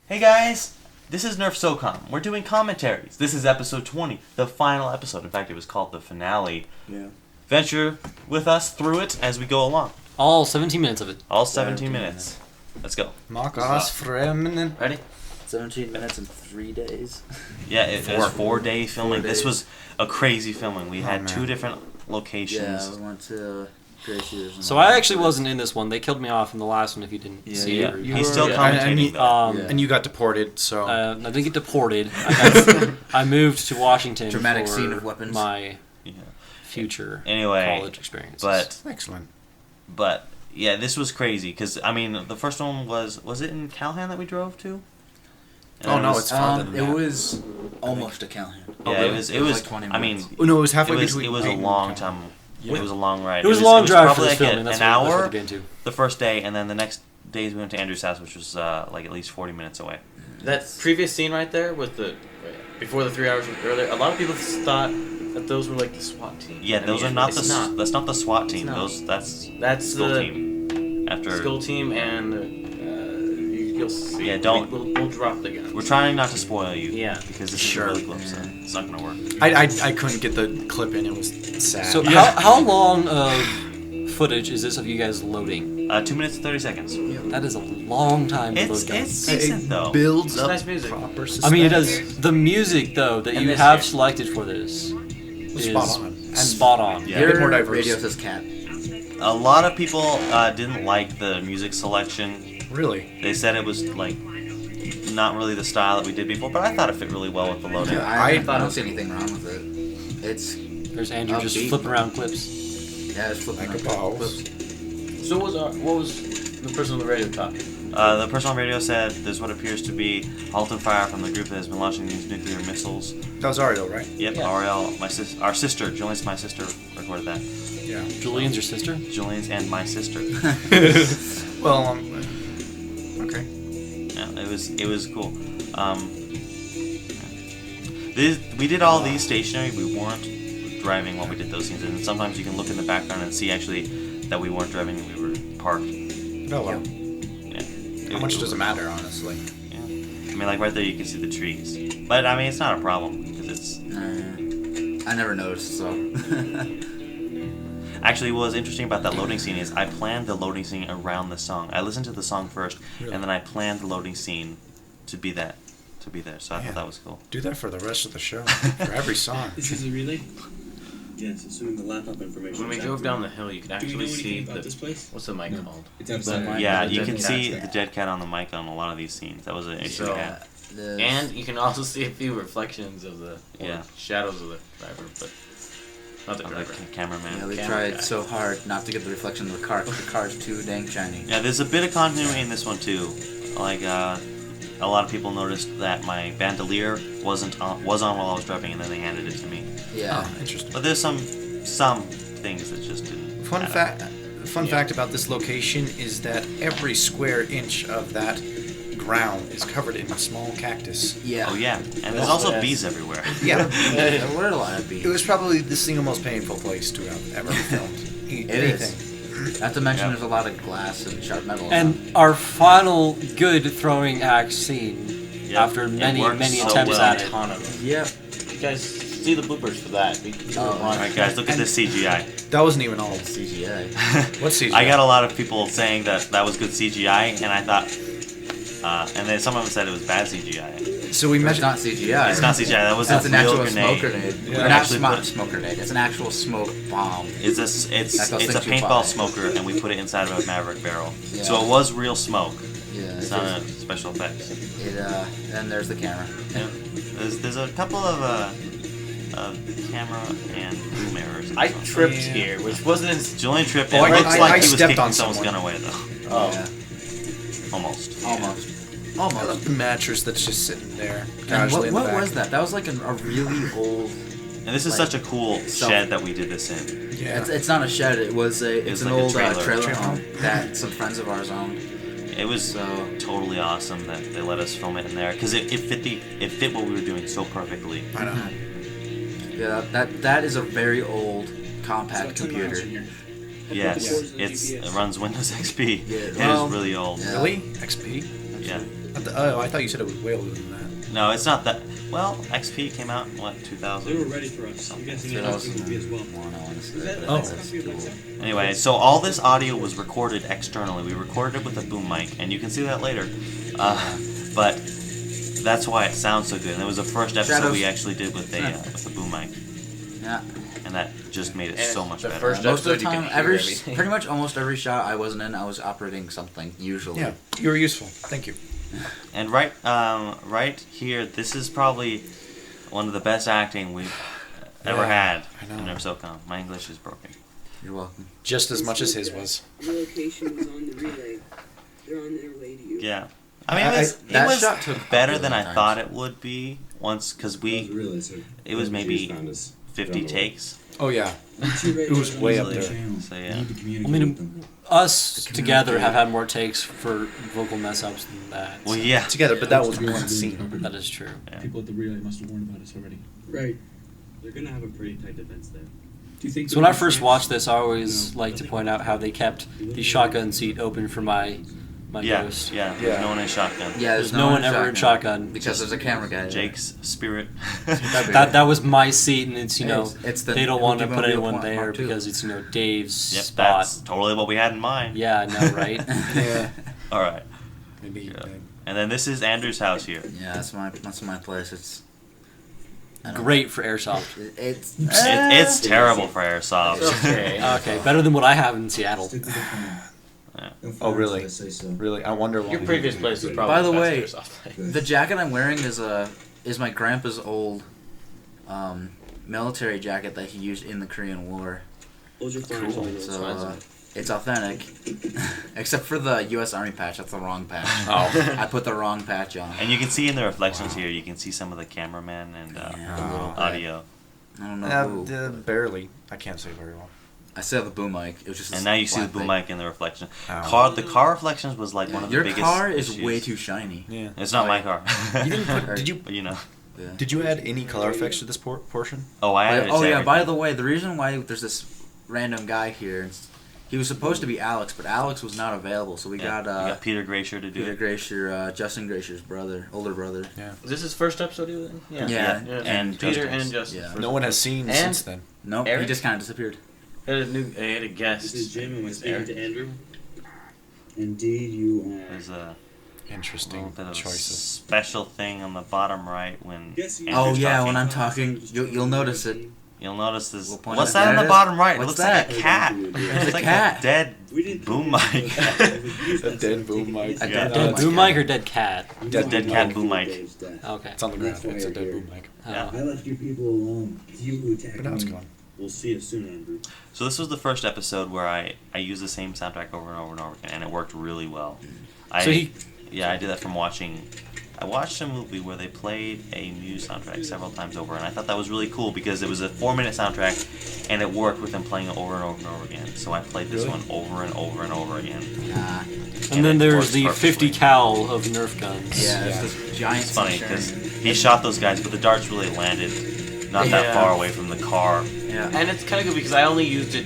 Hey guys, this is Nerf Socom. We're doing commentaries. This is episode 20, the final episode. In fact, it was called the finale. Yeah. Venture with us through it as we go along. All 17 minutes of it. All 17 minutes. Let's go. Mock us for a minute. Ready? 17 minutes in 3 days. Yeah, it was 4-day filming. 4 This days. was a crazy filming. We had man. 2 different locations. Yeah, we went to Gracie's. So I actually wasn't in this one. They killed me off in the last one. If you didn't see Yeah, it, he's still commentating though. And you got deported, so... I didn't get deported. I moved to Washington. Dramatic for scene of weapons. My Yeah. future Anyway, college experience. Excellent. But yeah, this was crazy because I mean, the first one was it in Callahan that we drove to? And Oh, it no, was- it's farther than it that. was almost a Callahan. Yeah, really? it was. like 20 I mean, minutes. Oh, no, it was halfway it was a between... long time. It was a long ride. it was a long drive for probably this like film, and that's an what hour we're getting to. the first day, and then the next days we went to Andrew's house, which was like at least 40 minutes away. That previous scene right there with the before the 3 hours earlier, a lot of people thought that those were like the SWAT team. Yeah, And those are it's not the. not. That's not the SWAT team. not. That's Skull the team. After Skull team, and you'll see. Yeah, don't- We'll drop the guns. we're trying not to spoil you. Yeah. Because this Sure. is really close. So it's not gonna work. I couldn't get the clip in. It was sad. So how long of footage is this of you guys loading? 2 minutes and 30 seconds. That is a long time to It's load guns. decent though. builds It's up nice music. proper I suspense. mean, it does. The music though that And you this have here. selected for this is Spot on. And spot on. Yeah. a bit Your more diverse. radio says cat. A lot of people didn't like the music selection. Really? They said it was like not really the style that we did before, but I thought it fit really well with the loading. I don't see anything wrong with it. It's There's Andrew just Upbeat. flipping around clips. yeah, it's flipping Like a up balls. clips. So what was the person on the radio talking? The person on radio said there's what appears to be halted fire from the group that has been launching these nuclear missiles. That was Ariel, right? Yep, Yeah. Ariel, our sister, Julian's my sister, recorded that. Yeah. Julian's your sister? Julian's and my sister. Well, okay. Yeah, it was cool. We did all these stationary. We weren't driving while we did those scenes, and sometimes you can look in the background and see actually that we weren't driving. We were parked. Oh, well. Yeah. How much does it matter, honestly? Yeah. I mean, like right there, you can see the trees. But I mean, it's not a problem because it's I never noticed, so. actually what was interesting about that loading scene is I planned the loading scene around the song. I listened to the song first, and then I planned the loading scene to be there. So I thought that was cool. Do that for the rest of the show. For every song. This is a relay? Yes, assuming the laptop information. When we is drove accurate. down the hill, you could Do you know actually see anything about this place? what's the mic No. called? It's outside. Yeah, the you dead can cat. see the dead cat on the mic on a lot of these scenes. That was an issue we So- had. And you can also see a few reflections of the Yeah. shadows of the driver, but not the Of driver. the cameraman. Yeah, we Camera tried guy. so hard not to get the reflection of the car because the car's too dang shiny. Yeah, there's a bit of continuity in this one too. Like a lot of people noticed that my bandolier was on while I was driving, and then they handed it to me. Yeah. Oh, interesting. But there's some things that just didn't. Fun add up. fact about this location is that every square inch of that ground is covered in small cactus. Yeah. Oh yeah, and there's also bees everywhere. Yeah. There were a lot of bees. It was probably the single most painful place to have ever filmed anything. Not to mention Yeah. there's a lot of glass and sharp metal. And our final good throwing axe scene Yeah, after it many worked so attempts well. at it. Ton of them. yeah. You guys see the bloopers for that. All right, guys, look at this CGI. That wasn't even all. CGI. What's CGI? I got a lot of people saying that was good CGI, and I thought, and then some of them said it was bad CGI. So we It's measured. not CGI. It's not CGI. That was That's a an real actual grenade. smoke grenade. Yeah. Not Actually smoke, put- smoke grenade. It's an actual smoke bomb. It's That's a those things you paintball buy. smoker, and we put it inside of a Maverick barrel. Yeah. So it was real smoke. Yeah. It's not a special effects. And there's the camera. Yeah. There's a couple of camera and boom errors. in I this one. tripped Yeah. here, which wasn't as Julian tripped. Oh, And it looks I like he was stepped kicking on someone's someone. gun away though. Oh. Yeah. Almost. Almost. I Almost. love the mattress that's just sitting there And casually in the what back. was that? That was like a really old. And this is Like, such a cool self- shed that we did this in. Yeah. It's not a shed. It's was an like a old trailer. trailer home that some friends of ours owned. It was So totally awesome that they let us film it in there because it fit what we were doing so perfectly. I know. yeah, that is a very old compact computer. Yes, Headquarters of it GPS. runs Windows XP. Yeah, It is well, really old. yeah. Really? XP? Yeah. I thought you said it was way older than that. No, it's not that. Well, XP came out in, what, 2000? They were ready for us. I'm guessing it would be as well. Anyway, so all this audio was recorded externally. We recorded it with a boom mic, and you can see that later. But that's why it sounds so good. And it was the first episode we actually did with a boom mic. Yeah. And that just made it And so much the better. first Most of the episode, you time, can hear everything. pretty much almost every shot I wasn't in, I was operating something, usually. Yeah, you were useful. Thank you. And right here, this is probably one of the best acting we've ever had I know. in Nerf Socom. My English is broken. You're welcome. Just as much as his was. The location was on the relay. They're on their way to you. Yeah. I mean, That it was shot took better a than billion I times. thought it would be once, because it was maybe 50 takes. Oh yeah, It it was way up there. So yeah. I mean, us together have had more takes for vocal mess ups than that. Well, yeah. Together, but that was one scene. That is true. Yeah. People at the relay must have warned about us already. Right. They're gonna have a pretty tight defense there. Do you think? So when I first watched this, I always like to point out how they kept the shotgun seat open for my ghost. Yeah. There's no one in shotgun. Yeah, There's no one ever in shotgun. Because there's a camera guy. there. Jake's spirit. That was my seat, and it's It's the they don't want to Wookiee put Mobile anyone Mark there II. because it's Dave's Yep, spot. that's totally what we had in mind. Yeah, I know, right? Yeah. All right. Maybe. Yeah. And then this is Andrew's house here. Yeah, that's my place. It's I don't Great for airsoft. know. It's It's terrible for airsoft. Okay. Okay, better than what I have in Seattle. Stick to the plan. Yeah. Oh really? I say so. Really? I wonder why. Your previous place was probably By the best way, airsoft place. The jacket I'm wearing is my grandpa's old military jacket that he used in the Korean War. Hold your fire until I know it's So fine. it's authentic, except for the U.S. Army patch. That's the wrong patch. Oh. I put the wrong patch on. And you can see in the reflections here, you can see some of the cameraman and Yeah, a little bit. audio. I don't know who. Barely. I can't say very well. I still have the boom mic. It was just. And now you see the black boom light. mic in the reflection. Oh. The car reflections was like one of the Your biggest car is issues. way too shiny. Yeah. It's not Oh, my yeah. car. You didn't put, did you But you know. Yeah. did you add any color effects to this portion? Oh, I added it Oh to yeah. By everything. the way, the reason why there's this random guy here, he was supposed to be Alex, but Alex was not available, so we Yeah, got you got Peter Gracier to do Peter it. Gracier, Justin Gracier's older brother. Yeah. Is this his first episode? He was in? Yeah. And Peter Justin's. and Justin. Yeah. No one has seen And- since then. Nope, he Eric? just kind of disappeared. He had a guest. This is Jim, and we're Eric. speaking to Andrew. Indeed, you are. There's a Interesting little bit of a choices. special thing on the bottom right when Yes, you- Andrew's Oh yeah, talking. when I'm talking, you'll notice it. You'll notice this. We'll point What's it that on out. the bottom right? What's it looks like that? a cat. It's It's a like cat. a dead We didn't boom put mic. A dead boom mic. A Yeah. dead Dead mic. boom mic or dead cat? Dead cat boom mic. Okay. It's on the ground. It's a dead boom mic. Yeah. I left you people alone. You who attacked But now it's me. gone. We'll see you soon, Andrew. So this was the first episode where I used the same soundtrack over and over and over again, and it worked really well. So he I did that from watching. I watched a movie where they played a Muse soundtrack several times over, and I thought that was really cool because it was a 4-minute soundtrack, and it worked with them playing it over and over and over again. So I played this one over and over and over again. Nah. and then it there's works the 50 perfectly. cal of Nerf guns. Yeah, it's this giant. It's funny sunshine. because he shot those guys, but the darts really landed not that Yeah. far away from the car. Yeah. And it's kind of good because I only used it,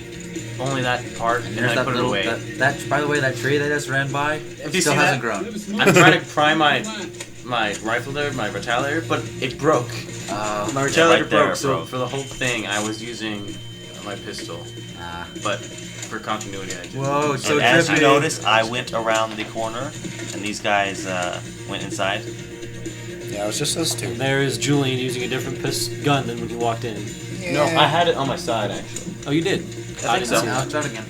only that part, and There's then I that put it little. away. That by the way, that tree that just ran by, it you still see hasn't that? grown. I'm trying to pry my rifle there, my retaliator, but it broke. My retaliator right there broke, it so broke. for the whole thing, I was using my pistol. Nah. But for continuity, I just. Whoa, it's so And as you trippy. notice, I went around the corner, and these guys went inside. Yeah, it was just those two. There is Julian using a different gun than when he walked in. No, I had it on my side actually. Oh, you did? I didn't think so. see Now that. it's out again.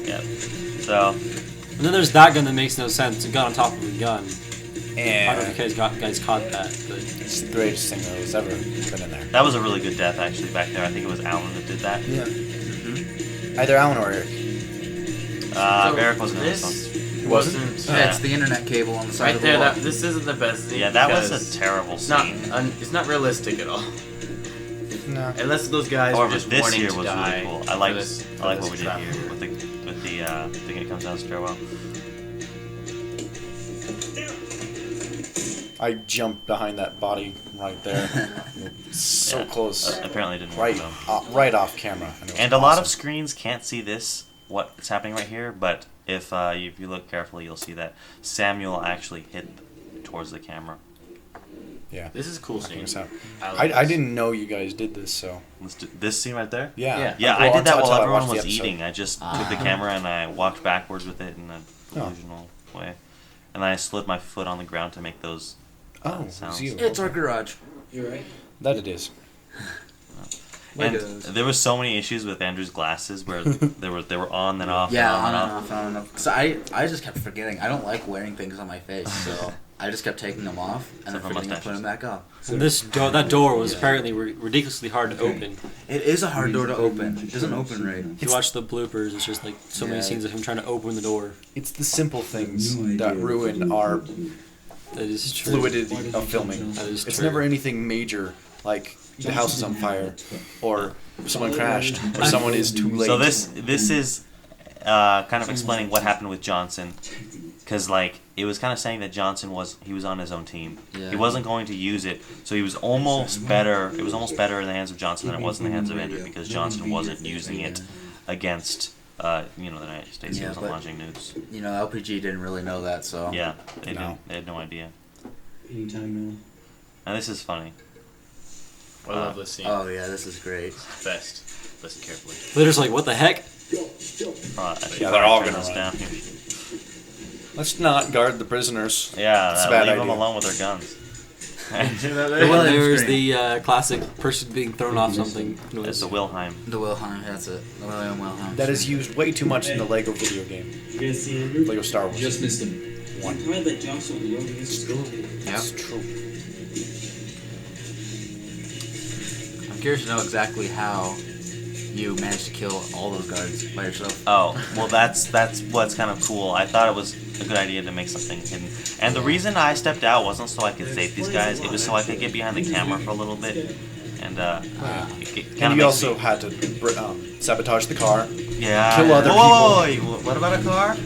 Yeah. So And then there's that gun that makes no sense. A gun on top of a gun. I don't know if And you guys caught that, but it's the greatest thing that has ever been in there. that was a really good death actually back there. I think it was Alan that did that. Yeah. Either Alan or Eric. Eric wasn't in this This one. wasn't. Yeah, it's the internet cable on the side Right of the there. wall. This isn't the best thing. Yeah, that was because a terrible It's not. scene. It's not realistic at all. No. Unless those guys However, were just this wanting here to was die. really cool. for I like this what we did trap. here with the thing that comes down the stairwell. I jumped behind that body right there. So Yeah. close. Apparently it didn't work Right, though. right off camera. And, it was And a lot of awesome. screens can't see this, what's happening right here, but if you look carefully, you'll see that Samuel actually hit towards the camera. Yeah. This is a cool I think scene. it's how- like I this. didn't know you guys did this, so This scene right there. yeah. Yeah. Yeah, Well, I did that until while I everyone watched the was episode. eating. I just took the camera and I walked backwards with it in a delusional way, and then I slid my foot on the ground to make those Oh, sounds. it's you. It's our garage. You're right. That it is. And Legos. there was so many issues with Andrew's glasses where they were on then off. Yeah, and on on and off, on and off. So I just kept forgetting. I don't like wearing things on my face, so I just kept taking them off and then Except for forgetting to put mustaches. them back on. And that door was apparently ridiculously hard to open. It is a hard door to open. It doesn't open right. If you watch the bloopers, it's just like so many Yeah. scenes of him trying to open the door. It's the simple things No idea that ruin our That is true. fluidity of filming. That is It's true. never anything major like the house is on fire, or someone crashed, or someone is too late. So this is kind of explaining what happened with Johnson, because like it was kind of saying that Johnson was on his own team. Yeah. He wasn't going to use it, so he was almost better. It was almost better in the hands of Johnson than it was in the hands of Andrew, because Johnson wasn't using it against the United States. He Yeah, wasn't but- launching nukes. You know, LPG didn't really know that, so. Yeah, they No. didn't. They had no idea. Anytime now. And this is funny. I love this scene. Oh yeah, this is great. Best. Listen carefully. They're just like, what the heck? Yeah, they're all turn gonna this run. down here. Let's not guard the prisoners. Yeah, It's a bad leave them idea. alone with their guns. Wilhelm There's scream. the classic person being thrown off something It's noise. the Wilhelm. The Wilhelm, that's it. The William Wilhelm. That is used way too much in the Lego video game. You guys see Andrew? Lego Star Wars. Just missed him. One. I read that Josh on the road against school. Yep. That's true. I'm curious to know exactly how you managed to kill all those guards by yourself. Oh, well, that's what's kind of cool. I thought it was a good idea to make something hidden. And the reason I stepped out wasn't so I could save these guys. It was so I could get behind the camera for a little bit. And it kind And of you also had to sabotage the car. yeah. kill other Whoa, what about a car?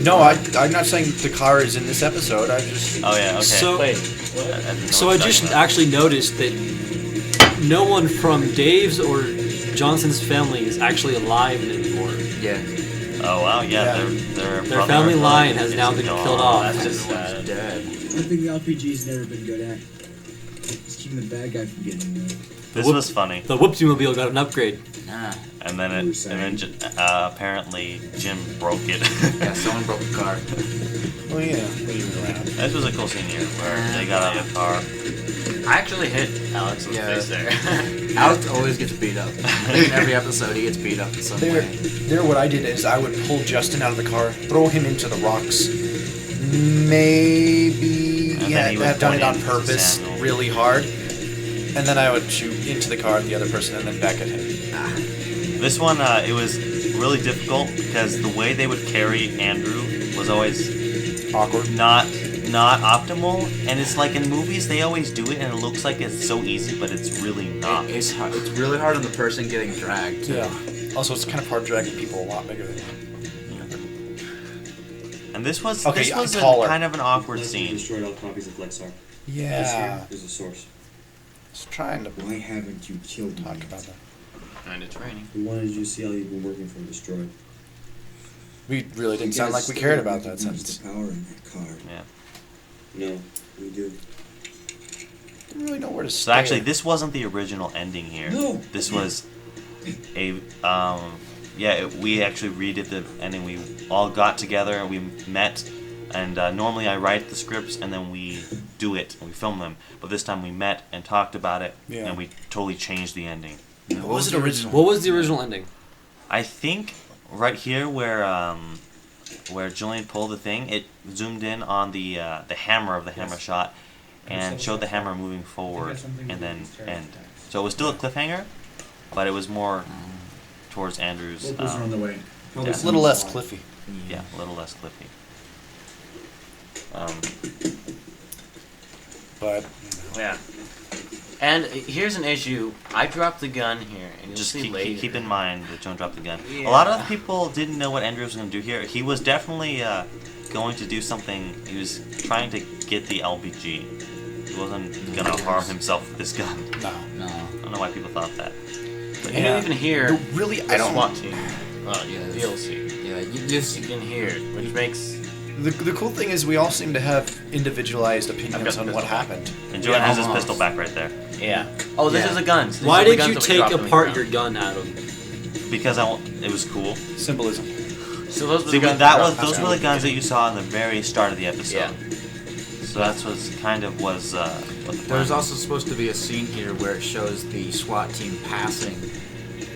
No, I'm not saying the car is in this episode. I just Oh yeah, okay. So, Wait, didn't know so what I you're just talking about. actually noticed that no one from Dave's or Johnson's family is actually alive anymore. Yeah. Oh wow, yeah, Yeah. their Their family line has now been killed off. that's just sad. Dead. One thing the LPG's never been good at is keeping the bad guy from getting away. This Whoop. was funny. The Whoopsie Mobile got an upgrade. Ah. And then apparently Jim broke it. Yeah, someone broke the car. oh yeah, leave it around. This was a cool scene here where they got out of the car. I actually hit Alex in the Yeah. face there. Alex always gets beat up. I think in every episode he gets beat up in some There, way. there. What I did is I would pull Justin out of the car, throw him into the rocks. Maybe And then he would have done it point on into purpose, Samuel. really hard, and then I would shoot into the car at the other person and then back at him. This one, it was really difficult because the way they would carry Andrew was always Awkward. not optimal. And it's like in movies, they always do it and it looks like it's so easy, but it's really not. It's hard. It's really hard on the person getting dragged. Too. Yeah. Also, it's kind of hard dragging people a lot bigger than you. And this was Okay, this was taller. kind of an awkward Lexar scene. destroyed all copies of Lexar. Yeah. There's a source. Just trying to Why haven't you killed me? talk about that. And it's raining. We wanted you to see all you've been working for destroyed. We really didn't sound like we cared about that sentence. The power in that car. Yeah. No, we do. I don't really know where to So start. actually, this wasn't the original ending here. No. This was a we actually redid the ending. We all got together, we met, and normally I write the scripts and then we do it and we film them. But this time we met and talked about it, Yeah. and we totally changed the ending. What was it original? What was the original ending? I think right here where Julian pulled the thing, it zoomed in on the hammer of the hammer shot and showed the hammer moving forward and then end. So it was still a cliffhanger, but it was more towards Andrew's. Locals are on the way. yeah. It's a little less cliffy. Yeah, a little less cliffy. But Yeah. And here's an issue. I dropped the gun here, and you'll Just see keep, later. keep in mind that don't drop the gun. Yeah. A lot of people didn't know what Andrew was going to do here. He was definitely going to do something. He was trying to get the LPG. He wasn't going to harm himself with this gun. no. No. I don't know why people thought that. But Yeah. you even hear Really, the I don't. SWAT team. Yeah, DLC. Yeah, you just You can hear it, which makes The cool thing is we all seem to have individualized I've opinions got on the what pistol. happened. And Jordan has his almost. pistol back right there. Yeah. Oh, this Yeah. is the guns. These Why are the did guns you that we take dropped on the apart ground. your gun, Adam? Because it was cool. Symbolism. So those were See, the guns that we was dropped those on were the the guns that you saw in the very start of the episode. Yeah. So that's what kind of was what the plan There's was. also supposed to be a scene here where it shows the SWAT team passing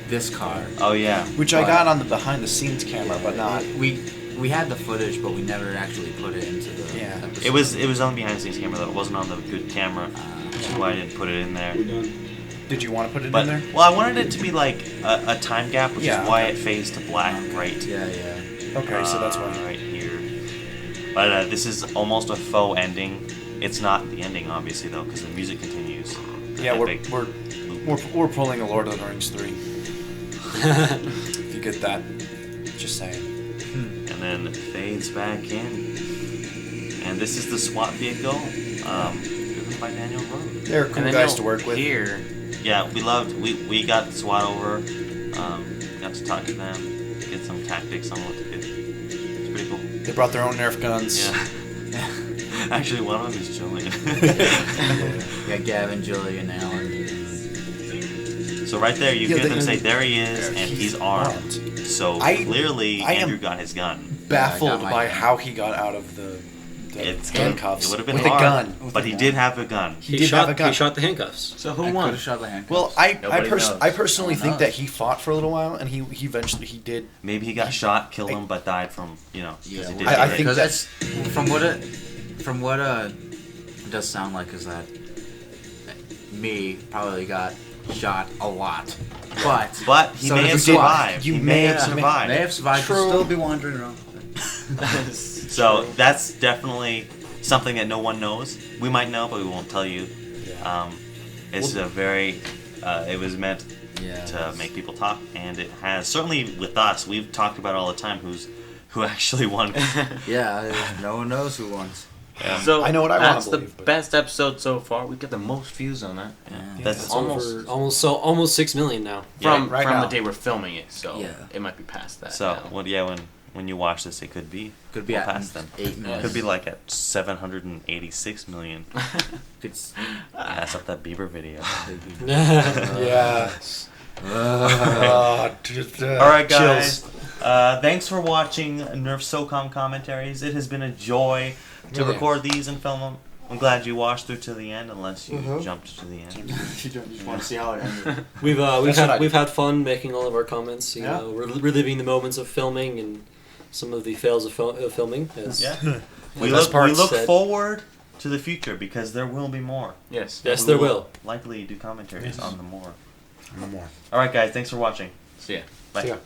this car. Oh yeah. Which I But- got on the behind the scenes camera, but not. We had the footage, but we never actually put it into the Yeah. episode. It was on the behind the scenes camera though. It wasn't on the good camera, which is why I didn't put it in there. Did you want to put it But in there? well, I wanted it to be like a time gap, which Yeah, is why okay. it fades to black, right? Yeah, yeah. Okay, so that's why. Right here. But this is almost a faux ending. It's not the ending, obviously, though, because the music continues. Yeah, That we're big- we're pulling a Lord of the Rings 3. If you get that, just saying. and then it fades back in. And this is the SWAT vehicle, driven by Daniel Rose. They're cool And then guys you'll to work with. Hear, Yeah, we got SWAT over, got to talk to them, get some tactics on what to do. It's pretty cool. They brought their own Nerf guns. Yeah. Actually, one of them is Julian. Yeah, Gavin, Julian, Alan. So right there, you Yeah, hear they- them say, "There he is," and he's armed. So clearly, I am Andrew got his gun. Baffled Yeah, I got my by gun. how he got out of the It's handcuffs It would have been with hard, a gun. but he did have a gun. He did have a gun. He shot the handcuffs. so who I won? could have shot the handcuffs. Well, I Nobody knows. personally No one think that knows. he fought for a little while, and he eventually he did. Maybe he got shot, killed him, but died from 'cause yeah, he well, did I get think raped. because that's from what it does sound like is that me probably got shot a lot, but he so may did have the SWAT. survived. You He may may have have- survived. May have survived. Could True. still be wandering around. So that's definitely something that no one knows. We might know, but we won't tell you. It's a very. It was meant Yeah. to make people talk, and it has certainly with us. We've talked about all the time who actually won. Yeah, no one knows who won. So I know what I wanna That's believe, the but- best episode so far. We got the most views on that. That's It's Almost. over, almost 6 million now. From right from now. the day we're filming it, so Yeah. it might be past that. so. now. Well, yeah. When you watch this, it could be. Could be well at past then. 8 minutes. Could be like at 786 million. Could That's up that Bieber video. Yeah. All right, guys. Thanks for watching Nerf Socom commentaries. It has been a joy to Really. record these and film them. I'm glad you watched through to the end, unless you jumped to the end. you just want to see how it ended. We've That's what I we've had fun making all of our comments. You Yeah. know, reliving the moments of filming and some of the fails of filming. As Yeah. the We best look parts said. forward to the future because there will be more. Yes. Yes, We there will. likely do commentaries on the more. No more. All right, guys. Thanks for watching. So yeah. Bye. See ya.